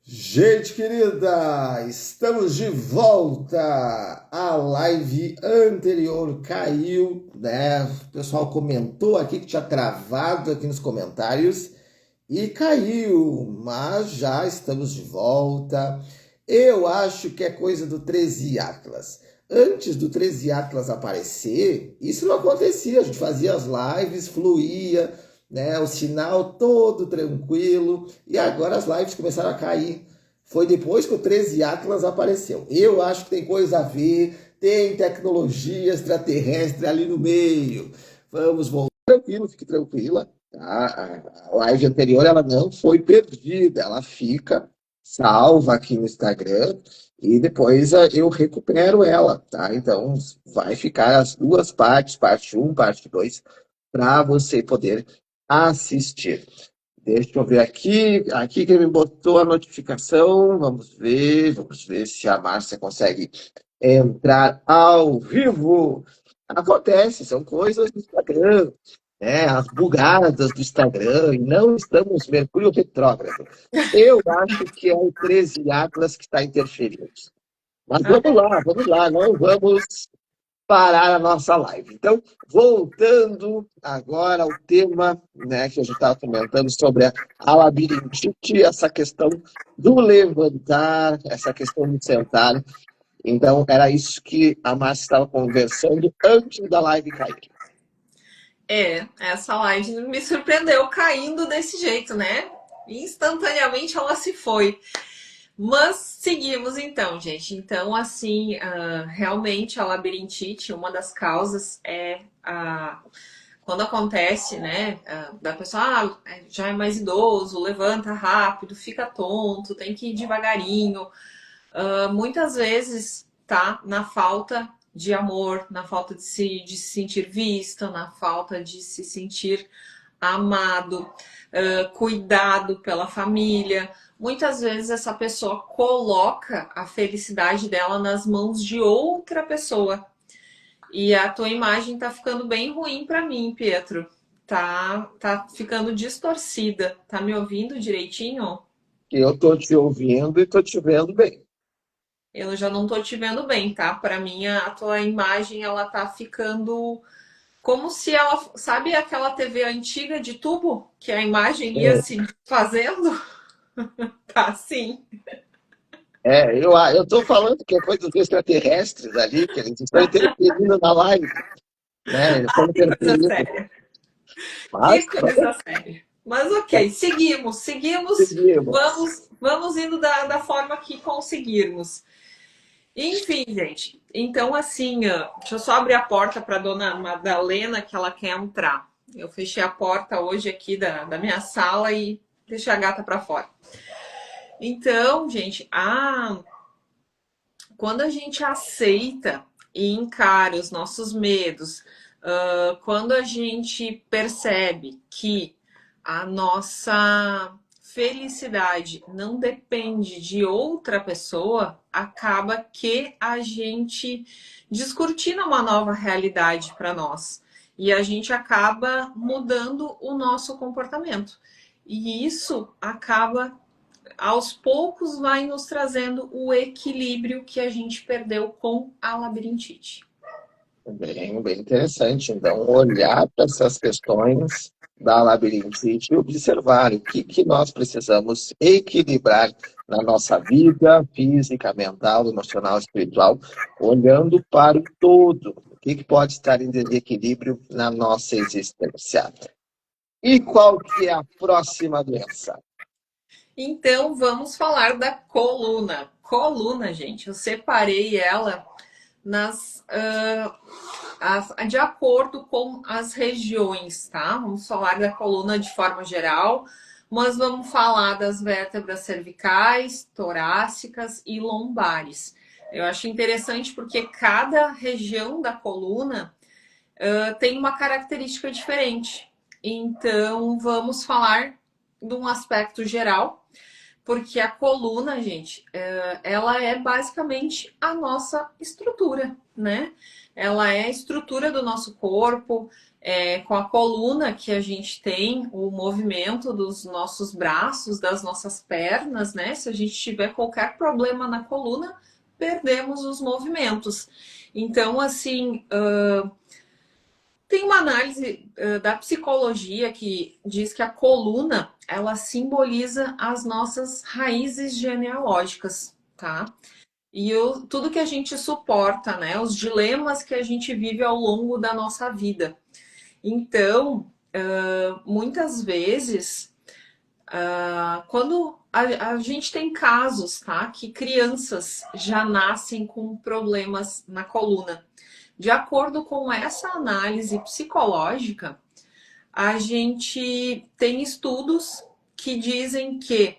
Gente querida, estamos de volta. A live anterior caiu, né? O pessoal comentou aqui que tinha travado aqui nos comentários e caiu, mas já estamos de volta. Eu acho que é coisa do 13 Atlas. Antes do 13 Atlas aparecer, isso não acontecia. A gente fazia as lives, fluía, né? O sinal todo tranquilo. E agora as lives começaram a cair. Foi depois que o 13 Atlas apareceu. Eu acho que tem coisa a ver, tem tecnologia extraterrestre ali no meio. Vamos voltar tranquilo, fique tranquila. Tá? A live anterior ela não foi perdida, ela fica salva aqui no Instagram e depois eu recupero ela, tá? Então vai ficar as duas partes, parte um, parte 2, para você poder assistir. Deixa eu ver aqui. Aqui que me botou a notificação. Vamos ver se a Márcia consegue entrar ao vivo. Acontece, são coisas do Instagram, né? As bugadas do Instagram, e não estamos Mercúrio retrógrado. Eu acho que é o 13 Atlas que está interferindo. Mas vamos lá, não vamos parar a nossa live. Então, voltando agora ao tema, né, que a gente estava comentando sobre a labirintite, essa questão do levantar, essa questão do sentar. Então, era isso que a Márcia estava conversando antes da live cair. Essa live me surpreendeu caindo desse jeito, né? Instantaneamente ela se foi. Mas seguimos então, gente. Então, assim, realmente a labirintite, uma das causas é quando acontece, né, da pessoa já é mais idoso, levanta rápido, fica tonto, tem que ir devagarinho. Muitas vezes tá na falta de amor, na falta de se sentir vista, na falta de se sentir amado, cuidado pela família. Muitas vezes essa pessoa coloca a felicidade dela nas mãos de outra pessoa. E a tua imagem tá ficando bem ruim para mim, Pietro. Tá ficando distorcida. Tá me ouvindo direitinho? Eu estou te ouvindo e estou te vendo bem. Eu já não tô te vendo bem, tá? Para mim, a tua imagem, ela tá ficando como se ela, sabe aquela TV antiga de tubo, que a imagem ia se fazendo? Tá assim. Eu estou falando que é coisa dos extraterrestres ali, que eles estão interferindo na live, né? Eles estão Que coisa interferindo. séria. Que Mas coisa séria. Mas ok, seguimos, seguimos. vamos indo da forma que conseguirmos. Enfim, gente. Então, assim, deixa eu só abrir a porta para dona Madalena, que ela quer entrar. Eu fechei a porta hoje aqui da minha sala e deixei a gata para fora. Então, gente, quando a gente aceita e encara os nossos medos, quando a gente percebe que a nossa felicidade não depende de outra pessoa, acaba que a gente descortina uma nova realidade para nós e a gente acaba mudando o nosso comportamento. E isso acaba aos poucos vai nos trazendo o equilíbrio que a gente perdeu com a labirintite. Bem interessante. Então, olhar para essas questões da labirintite e observar o que nós precisamos equilibrar na nossa vida física, mental, emocional, espiritual, olhando para o todo. O que pode estar em desequilíbrio na nossa existência. E qual que é a próxima doença? Então, vamos falar da coluna. Coluna, gente, eu separei ela de acordo com as regiões, tá? Vamos falar da coluna de forma geral, mas vamos falar das vértebras cervicais, torácicas e lombares. Eu acho interessante porque cada região da coluna tem uma característica diferente. Então, vamos falar de um aspecto geral. porque a coluna, gente, ela é basicamente a nossa estrutura, né? Ela é a estrutura do nosso corpo, com a coluna que a gente tem o movimento dos nossos braços, das nossas pernas, né? Se a gente tiver qualquer problema na coluna, perdemos os movimentos. Então, assim, tem uma análise da psicologia que diz que a coluna ela simboliza as nossas raízes genealógicas, tá? E tudo que a gente suporta, né? Os dilemas que a gente vive ao longo da nossa vida. Então, muitas vezes, quando a gente tem casos, tá? Que crianças já nascem com problemas na coluna. De acordo com essa análise psicológica, a gente tem estudos que dizem que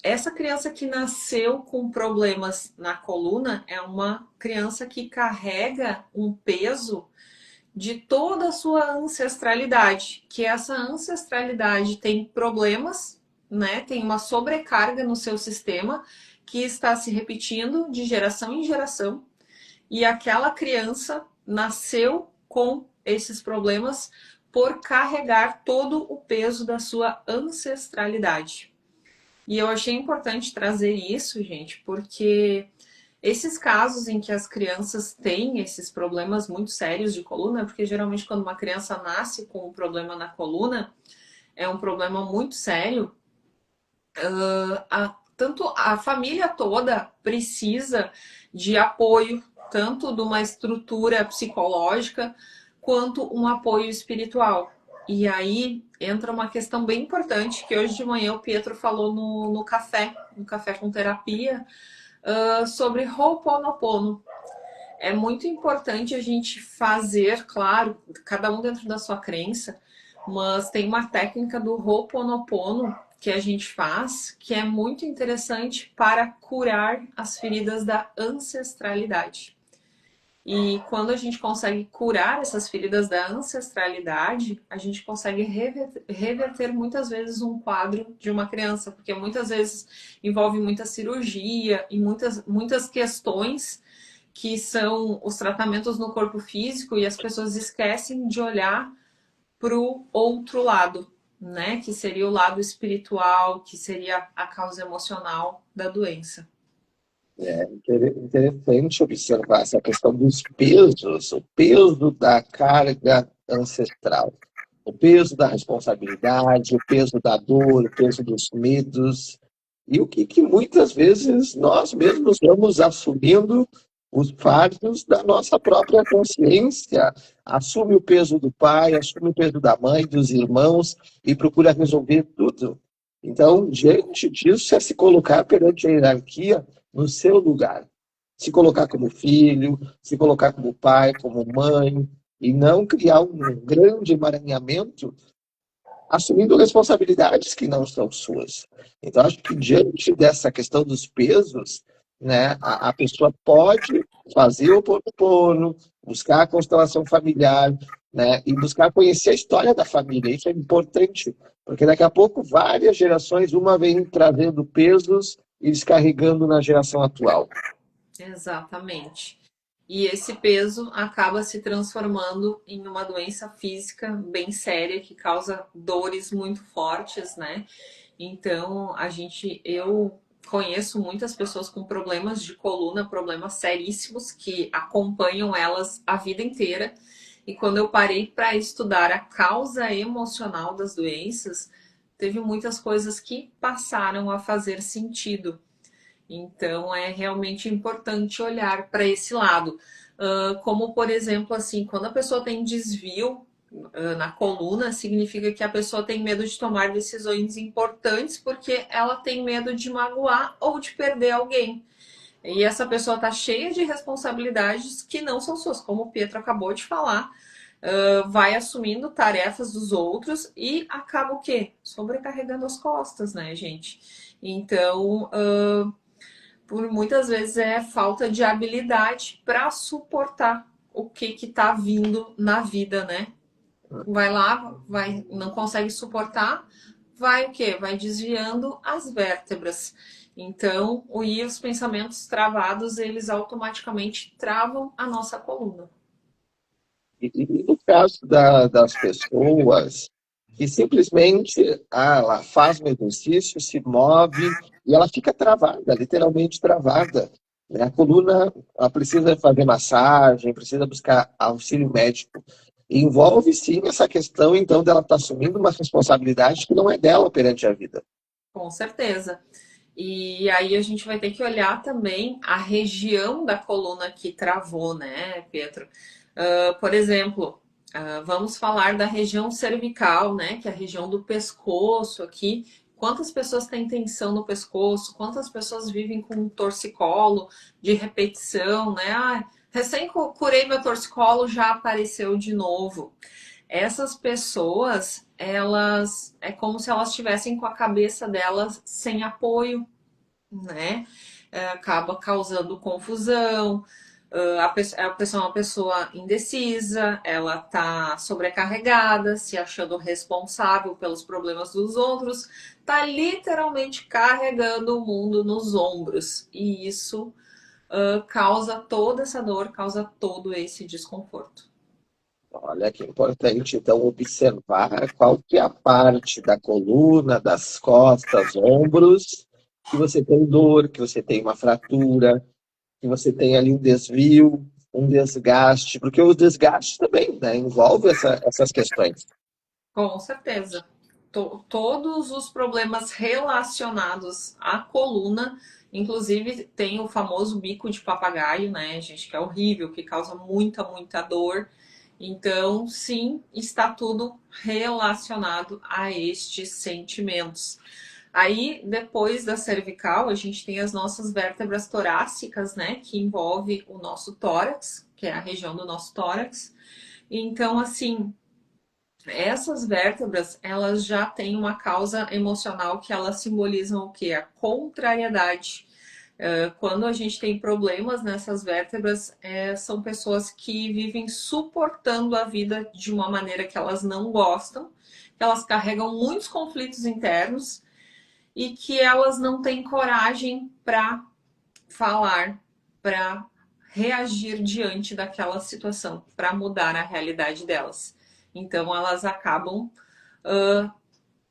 essa criança que nasceu com problemas na coluna é uma criança que carrega um peso de toda a sua ancestralidade, que essa ancestralidade tem problemas, né? Tem uma sobrecarga no seu sistema que está se repetindo de geração em geração, e aquela criança nasceu com esses problemas por carregar todo o peso da sua ancestralidade. E eu achei importante trazer isso, gente, porque esses casos em que as crianças têm esses problemas muito sérios de coluna, porque geralmente quando uma criança nasce com um problema na coluna, é um problema muito sério, tanto a família toda precisa de apoio, tanto de uma estrutura psicológica quanto um apoio espiritual. E aí entra uma questão bem importante que hoje de manhã o Pietro falou no café com terapia, sobre Ho'oponopono. É muito importante a gente fazer, claro, cada um dentro da sua crença, mas tem uma técnica do Ho'oponopono que a gente faz que é muito interessante para curar as feridas da ancestralidade. E quando a gente consegue curar essas feridas da ancestralidade, a gente consegue reverter muitas vezes um quadro de uma criança, porque muitas vezes envolve muita cirurgia e muitas questões que são os tratamentos no corpo físico e as pessoas esquecem de olhar para o outro lado, né? Que seria o lado espiritual, que seria a causa emocional da doença. É interessante observar essa questão dos pesos, o peso da carga ancestral, o peso da responsabilidade, o peso da dor, o peso dos medos, e o que muitas vezes nós mesmos vamos assumindo os fardos da nossa própria consciência. Assume o peso do pai, assume o peso da mãe, dos irmãos e procura resolver tudo. Então, diante disso, é se colocar perante a hierarquia no seu lugar. Se colocar como filho, se colocar como pai, como mãe, e não criar um grande emaranhamento assumindo responsabilidades que não são suas. Então, acho que diante dessa questão dos pesos, né, a pessoa pode fazer o Ho'oponopono, buscar a constelação familiar, né, e buscar conhecer a história da família. Isso é importante, porque daqui a pouco várias gerações, uma vem trazendo pesos e descarregando na geração atual. Exatamente. E esse peso acaba se transformando em uma doença física bem séria que causa dores muito fortes, né? Então, eu conheço muitas pessoas com problemas de coluna, problemas seríssimos que acompanham elas a vida inteira. E quando eu parei para estudar a causa emocional das doenças, teve muitas coisas que passaram a fazer sentido. Então, é realmente importante olhar para esse lado. Como, por exemplo, assim, quando a pessoa tem desvio na coluna, significa que a pessoa tem medo de tomar decisões importantes porque ela tem medo de magoar ou de perder alguém. E essa pessoa está cheia de responsabilidades que não são suas, como o Pietro acabou de falar. Vai assumindo tarefas dos outros e acaba o quê? Sobrecarregando as costas, né, gente? Então, por muitas vezes é falta de habilidade para suportar o que está vindo na vida, né? Vai lá, não consegue suportar, vai o quê? Vai desviando as vértebras. Então, e os pensamentos travados, eles automaticamente travam a nossa coluna. E no caso das pessoas que simplesmente ela faz um exercício, se move e ela fica travada, literalmente travada. Né? A coluna ela precisa fazer massagem, precisa buscar auxílio médico. E envolve sim essa questão, então, dela estar assumindo uma responsabilidade que não é dela perante a vida. Com certeza. E aí a gente vai ter que olhar também a região da coluna que travou, né, Pedro? Por exemplo, vamos falar da região cervical, né, que é a região do pescoço aqui. Quantas pessoas têm tensão no pescoço? Quantas pessoas vivem com um torcicolo de repetição, né? Ah, recém curei meu torcicolo, já apareceu de novo. Essas pessoas, elas é como se elas estivessem com a cabeça delas sem apoio, né? Acaba causando confusão. A pessoa é uma pessoa indecisa, ela tá sobrecarregada, se achando responsável pelos problemas dos outros, tá literalmente carregando o mundo nos ombros. E isso causa toda essa dor, causa todo esse desconforto. Olha que importante, então, observar qual que é a parte da coluna, das costas, ombros, que você tem dor, que você tem uma fratura, que você tem ali um desvio, um desgaste, porque o desgaste também, né, envolve essas questões. Com certeza. Todos os problemas relacionados à coluna, inclusive tem o famoso bico de papagaio, né, gente, que é horrível, que causa muita, muita dor. Então, sim, está tudo relacionado a estes sentimentos. Aí, depois da cervical, a gente tem as nossas vértebras torácicas, né, que envolve o nosso tórax, que é a região do nosso tórax. Então, assim, essas vértebras, elas já têm uma causa emocional que elas simbolizam o quê? A contrariedade. Quando a gente tem problemas nessas vértebras, são pessoas que vivem suportando a vida de uma maneira que elas não gostam, que elas carregam muitos conflitos internos e que elas não têm coragem para falar, para reagir diante daquela situação, para mudar a realidade delas. Então elas acabam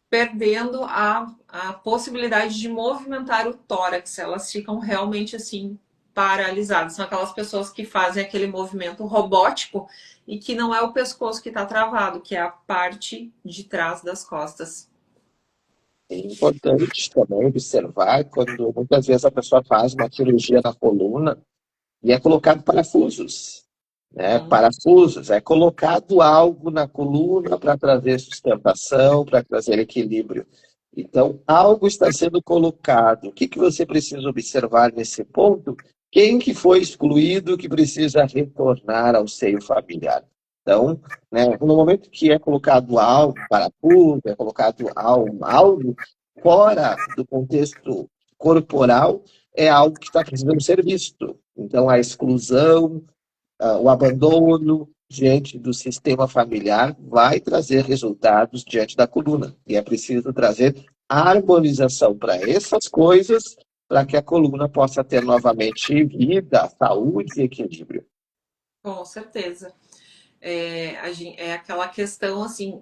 perdendo a possibilidade de movimentar o tórax. Elas ficam realmente assim paralisadas. São aquelas pessoas que fazem aquele movimento robótico e que não é o pescoço que está travado, que é a parte de trás das costas. É importante também observar quando muitas vezes a pessoa faz uma cirurgia na coluna e é colocado parafusos, né? Hum. Parafusos, é colocado algo na coluna para trazer sustentação, para trazer equilíbrio. Então, algo está sendo colocado. O que que você precisa observar nesse ponto? Quem que foi excluído que precisa retornar ao seio familiar? Então, né, no momento que é colocado algo, parafuso, é colocado algo fora do contexto corporal, é algo que está precisando ser visto. Então, a exclusão, o abandono diante do sistema familiar vai trazer resultados diante da coluna. E é preciso trazer harmonização para essas coisas, para que a coluna possa ter novamente vida, saúde e equilíbrio. Com certeza. É aquela questão assim,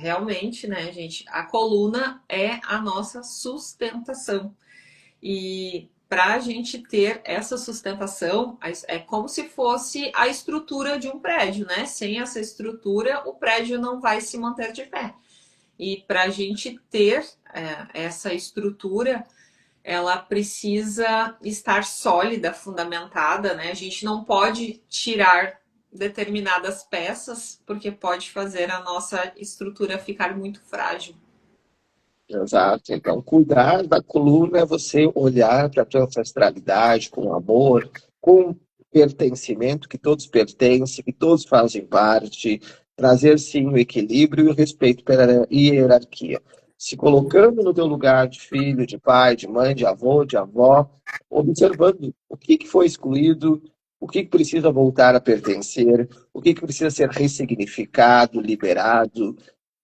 realmente, né, gente? A coluna é a nossa sustentação. E para a gente ter essa sustentação, é como se fosse a estrutura de um prédio, né? Sem essa estrutura, o prédio não vai se manter de pé. E para a gente ter essa estrutura, ela precisa estar sólida, fundamentada, né? A gente não pode tirar determinadas peças, porque pode fazer a nossa estrutura ficar muito frágil. Exato. Então, cuidar da coluna é você olhar para a tua ancestralidade com amor, com pertencimento, que todos pertencem, que todos fazem parte, trazer sim o equilíbrio e o respeito pela hierarquia. Se colocando no teu lugar de filho, de pai, de mãe, de avô, de avó, observando o que foi excluído, o que precisa voltar a pertencer, o que precisa ser ressignificado, liberado,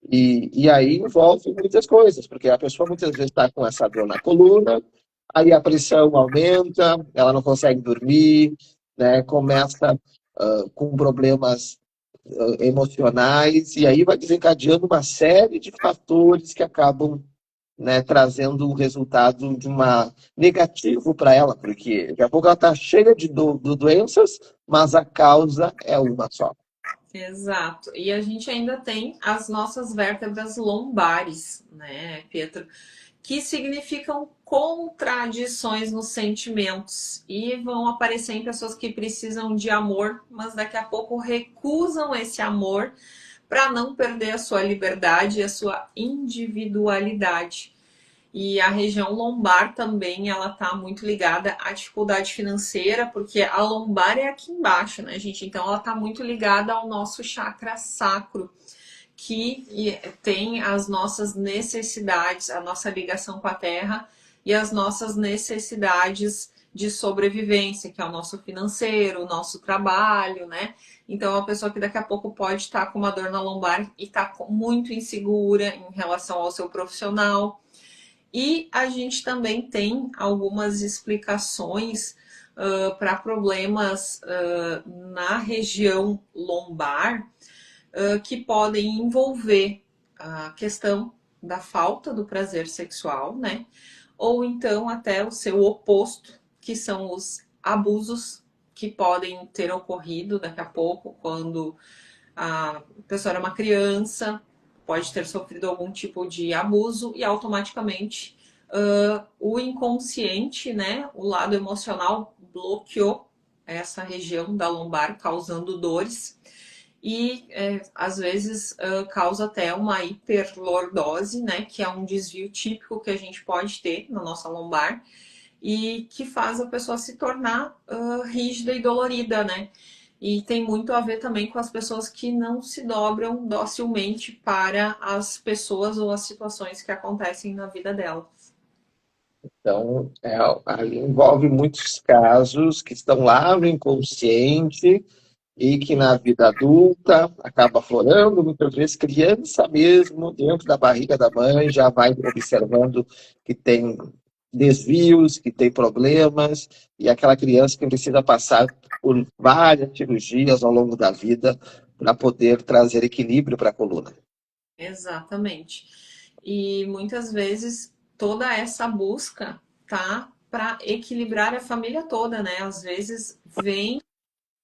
E aí envolve muitas coisas, porque a pessoa muitas vezes está com essa dor na coluna, aí a pressão aumenta, ela não consegue dormir, né? Começa com problemas emocionais, e aí vai desencadeando uma série de fatores que acabam, né, trazendo um resultado de uma negativo para ela, porque daqui a pouco ela está cheia de doenças, mas a causa é uma só. Exato. E a gente ainda tem as nossas vértebras lombares, né, Pietro? Que significam contradições nos sentimentos e vão aparecer em pessoas que precisam de amor, mas daqui a pouco recusam esse amor para não perder a sua liberdade e a sua individualidade. E a região lombar também, ela tá muito ligada à dificuldade financeira, porque a lombar é aqui embaixo, né, gente? Então ela tá muito ligada ao nosso chakra sacro, que tem as nossas necessidades, a nossa ligação com a terra e as nossas necessidades de sobrevivência, que é o nosso financeiro, o nosso trabalho, né? Então, a pessoa que daqui a pouco pode estar com uma dor na lombar e está muito insegura em relação ao seu profissional. E a gente também tem algumas explicações para problemas na região lombar que podem envolver a questão da falta do prazer sexual, né? Ou então até o seu oposto, que são os abusos que podem ter ocorrido daqui a pouco, quando a pessoa era uma criança, pode ter sofrido algum tipo de abuso e automaticamente o inconsciente, né, o lado emocional bloqueou essa região da lombar, causando dores e às vezes causa até uma hiperlordose, né, que é um desvio típico que a gente pode ter na nossa lombar e que faz a pessoa se tornar rígida e dolorida, né? E tem muito a ver também com as pessoas que não se dobram docilmente para as pessoas ou as situações que acontecem na vida dela. Então, aí envolve muitos casos que estão lá no inconsciente e que na vida adulta acaba aflorando, muitas vezes criança mesmo, dentro da barriga da mãe, já vai observando que tem desvios, que tem problemas, e aquela criança que precisa passar por várias cirurgias ao longo da vida para poder trazer equilíbrio para a coluna. Exatamente. E muitas vezes toda essa busca tá para equilibrar a família toda, né? Às vezes vem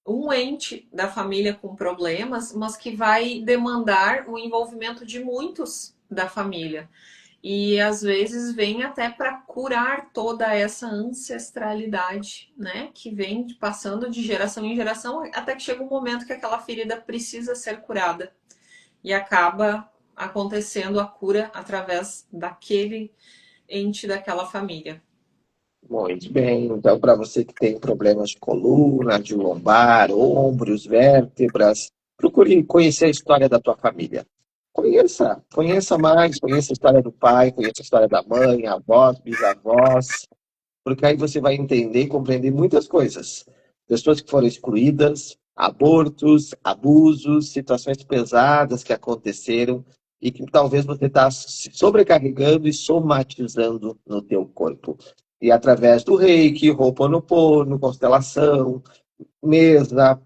um ente da família com problemas, mas que vai demandar o envolvimento de muitos da família. E às vezes vem até para curar toda essa ancestralidade, né? Que vem passando de geração em geração, até que chega um momento que aquela ferida precisa ser curada. E acaba acontecendo a cura através daquele ente daquela família. Muito bem. Então, para você que tem problemas de coluna, de lombar, ombros, vértebras, procure conhecer a história da tua família. Conheça mais, conheça a história do pai, conheça a história da mãe, avós, bisavós, porque aí você vai entender e compreender muitas coisas. Pessoas que foram excluídas, abortos, abusos, situações pesadas que aconteceram e que talvez você está se sobrecarregando e somatizando no teu corpo. E através do Reiki, Ho'oponopono, constelação, mesa,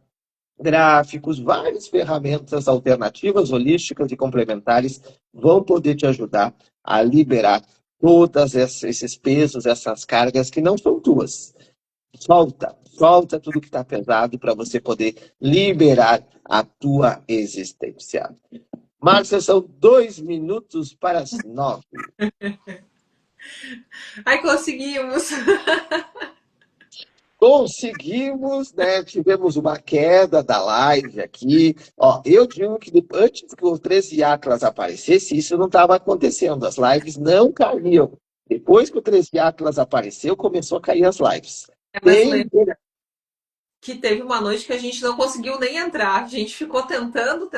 gráficos, várias ferramentas alternativas, holísticas e complementares vão poder te ajudar a liberar todos esses pesos, essas cargas que não são tuas. Solta tudo que está pesado para você poder liberar a tua existência. Márcia, são 2 minutos para as 9. Ai, conseguimos! Conseguimos, né? Tivemos uma queda da live aqui. Ó, eu digo que antes que o 13 Atlas aparecesse, isso não estava acontecendo. As lives não caíam. Depois que o 13 Atlas apareceu, começou a cair as lives. Mas Tem que teve uma noite que a gente não conseguiu nem entrar. A gente ficou tentando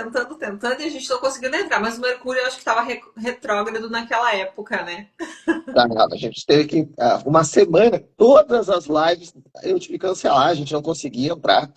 e a gente não conseguiu nem entrar. Mas o Mercúrio eu acho que estava retrógrado naquela época, né? a gente teve que, uma semana, todas as lives eu tive que cancelar, a gente não conseguia entrar.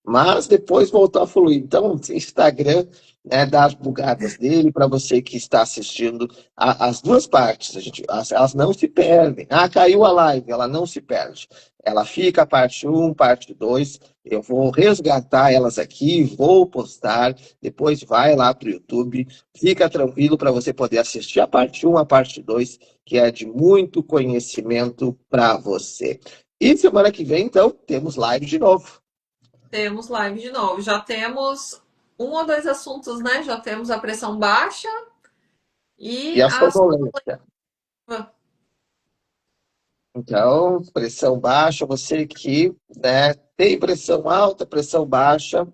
mas depois voltou a fluir. Então, o Instagram, né, dá as bugadas dele para você que está assistindo as duas partes. Elas não se perdem. Ah, caiu a live, ela não se perde. Ela fica parte um, parte 2. Eu vou resgatar elas aqui, vou postar. Depois vai lá para o YouTube. Fica tranquilo para você poder assistir a parte um, a parte 2, que é de muito conhecimento para você. E semana que vem, então, temos live de novo. Temos live de novo. Já temos um ou dois assuntos, né? Já temos a pressão baixa E e a a sonolência. Então, pressão baixa, você que, né, tem pressão alta, pressão baixa,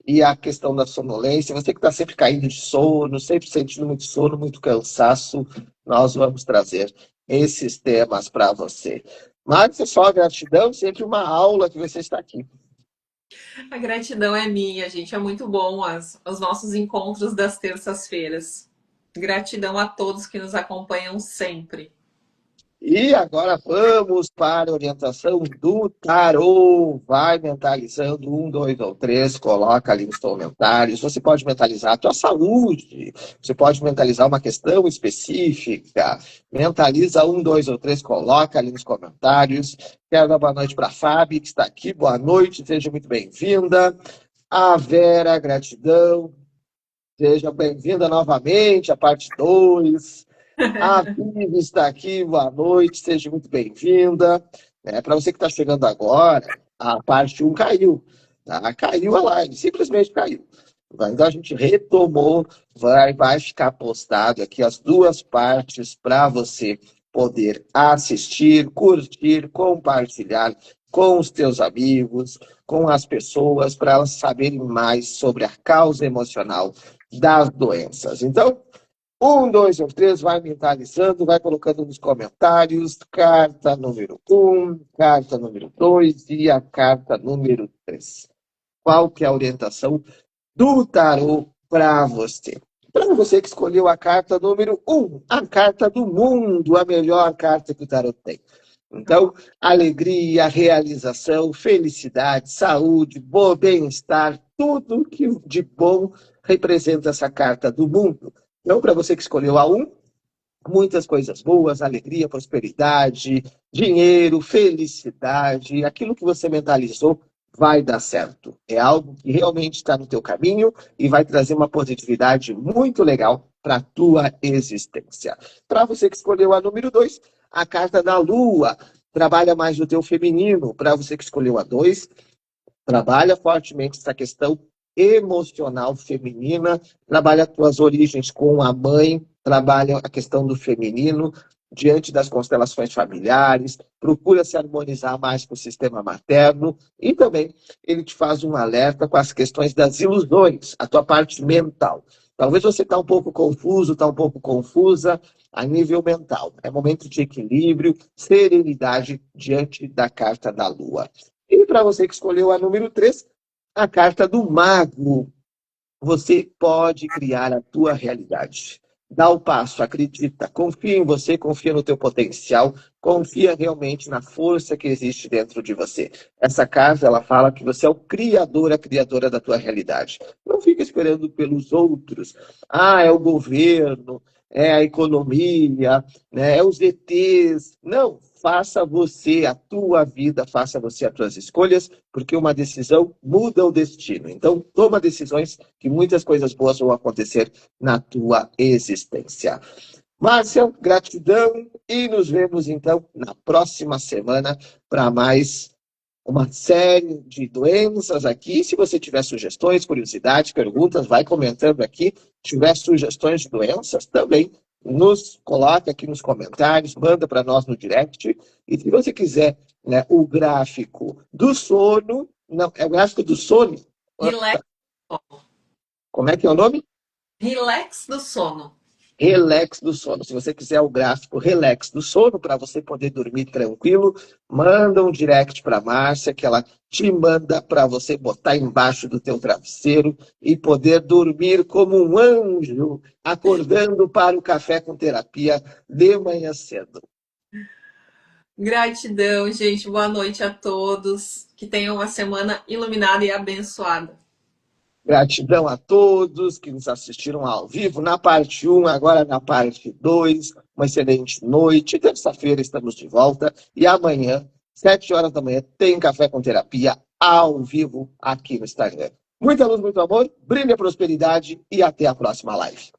e a questão da sonolência, você que está sempre caindo de sono, sempre sentindo muito sono, muito cansaço, nós vamos trazer esses temas para você. Mas é só gratidão, sempre uma aula que você está aqui. A gratidão é minha, gente. É muito bom os nossos encontros das terças-feiras. Gratidão a todos que nos acompanham sempre. E agora vamos para a orientação do tarô. Vai mentalizando um, dois ou três, coloca ali nos comentários. Você pode mentalizar a tua saúde, você pode mentalizar uma questão específica. Mentaliza um, dois ou três, coloca ali nos comentários. Quero dar boa noite para a Fábio, que está aqui. Boa noite, seja muito bem-vinda. A Vera, gratidão. Seja bem-vinda novamente à parte 2. A Vivi está aqui, boa noite, seja muito bem-vinda. Para você que está chegando agora, a parte um caiu, tá? Caiu a live, simplesmente caiu. Então a gente retomou, vai ficar postado aqui as duas partes para você poder assistir, curtir, compartilhar com os teus amigos, com as pessoas, para elas saberem mais sobre a causa emocional das doenças. Então, um, dois ou três, vai mentalizando, vai colocando nos comentários, carta número um, carta número 2 e a carta número 3. Qual que é a orientação do tarô para você? Para você que escolheu a carta número um, a carta do mundo, a melhor carta que o tarô tem. Então, alegria, realização, felicidade, saúde, bem-estar, tudo que de bom representa essa carta do mundo. Então, para você que escolheu a um, muitas coisas boas, alegria, prosperidade, dinheiro, felicidade, aquilo que você mentalizou vai dar certo. É algo que realmente está no teu caminho e vai trazer uma positividade muito legal para a tua existência. Para você que escolheu a número 2, a carta da Lua trabalha mais no teu feminino. Para você que escolheu a 2, trabalha fortemente essa questão emocional feminina, trabalha as tuas origens com a mãe, trabalha a questão do feminino diante das constelações familiares, procura se harmonizar mais com o sistema materno e também ele te faz um alerta com as questões das ilusões, a tua parte mental. Talvez você está um pouco confuso, está um pouco confusa a nível mental. É momento de equilíbrio, serenidade diante da carta da Lua. E para você que escolheu a número 3, a carta do mago. Você pode criar a tua realidade. Dá o passo, acredita, confia em você, confia no teu potencial, confia realmente na força que existe dentro de você. Essa carta, ela fala que você é o criador, a criadora da tua realidade. Não fica esperando pelos outros. Ah, é o governo, é a economia, né, é os ETs. Não, faça você a tua vida, faça você as tuas escolhas, porque uma decisão muda o destino. Então, toma decisões que muitas coisas boas vão acontecer na tua existência. Márcia, gratidão e nos vemos então na próxima semana para mais uma série de doenças aqui. Se você tiver sugestões, curiosidades, perguntas, vai comentando aqui. Se tiver sugestões de doenças, também nos coloca aqui nos comentários, manda para nós no direct. E se você quiser, né, o gráfico do sono, não, é o gráfico do sono? Relax, Como é que é o nome? relax do sono. Relax do sono. Se você quiser o gráfico Relax do sono, para você poder dormir tranquilo, manda um direct para a Márcia, que ela te manda para você botar embaixo do teu travesseiro e poder dormir como um anjo, acordando para o café com terapia de manhã cedo. Gratidão, gente. Boa noite a todos. Que tenham uma semana iluminada e abençoada. Gratidão a todos que nos assistiram ao vivo na parte 1, agora na parte 2. Uma excelente noite. Terça-feira estamos de volta e amanhã, 7 horas da manhã, tem Café com Terapia ao vivo aqui no Instagram. Muita luz, muito amor, brilha a prosperidade e até a próxima live.